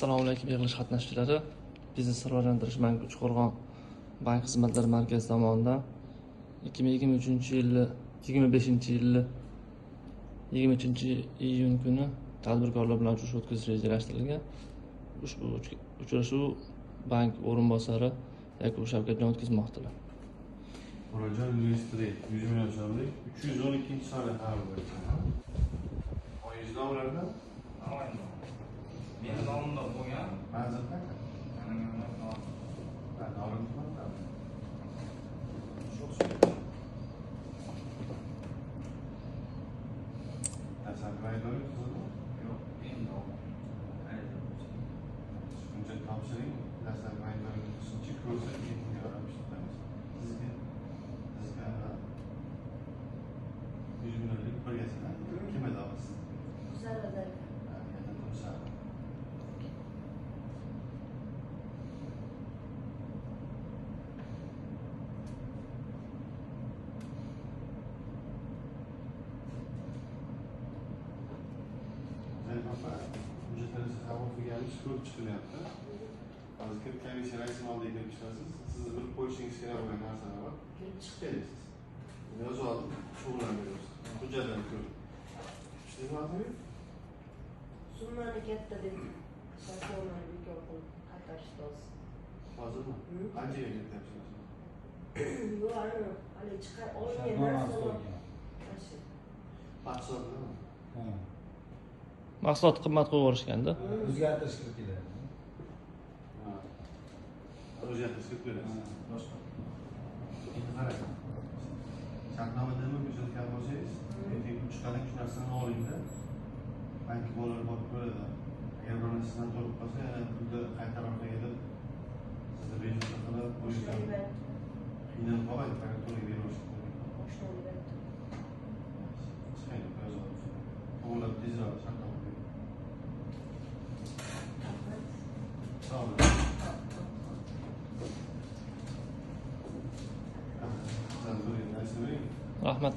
Assalomu alaykum yig'ilish qatnashchilari. Biznes rivojlantirish banki Uchqo'rg'on bank xizmatlari markazi tomonidan 2023-yil 23-iyun kuni tadbirkorlar bilan uchrashuv o'tkazish rejalashtirilgan. Ushbu uchrashuv bank o'rinbosari Yakub Shavkatjon o'tkazmoqdalar. Murojaat universiteti 100 million so'mlik 312-soni qabul bo'ldi. Oyiz nomlardan? Meni nomimda bo'lgan. Manzil qanaqa? Ko'p chiqilyapti. Hozir komissiya raisi oldiga kelib chiqasiz. Siz bir qo'yishingiz kerak bo'lgan narsalar bor. Kelib chiqib berasiz. Yozib olib, shug'ullanamiz. Hujjatlarni ko'rib. Tushundingizmi? Summani katta deb shaxsiyatlarni bekor qilib qaytarishdi hozir. Hozirmi? Qanchaga ketyapsiz? Yo'q, hali chiqar olgan narsalar. Mahsulotlarmi? Mahsulot qimmat qo'yib O'zgartirish kirib keladi. O'zgartirish kirib keladi. Boshqa. Endi qarang. Shartnomadami ko'rsatgan bo'lsangiz, ertaga chiqqanda shu narsani olingda. Bank bolalar borib ko'radi. Agar bir narsadan to'lib qolsa, yana pulni qaytarib kelib sizni bejizga qilib qo'yishgan. Qiynalib qolmaydi, faqat to'lab berish kerak. Chiqaydi, yozib. To'g'rilab tezroq shartnoma. Rahmat.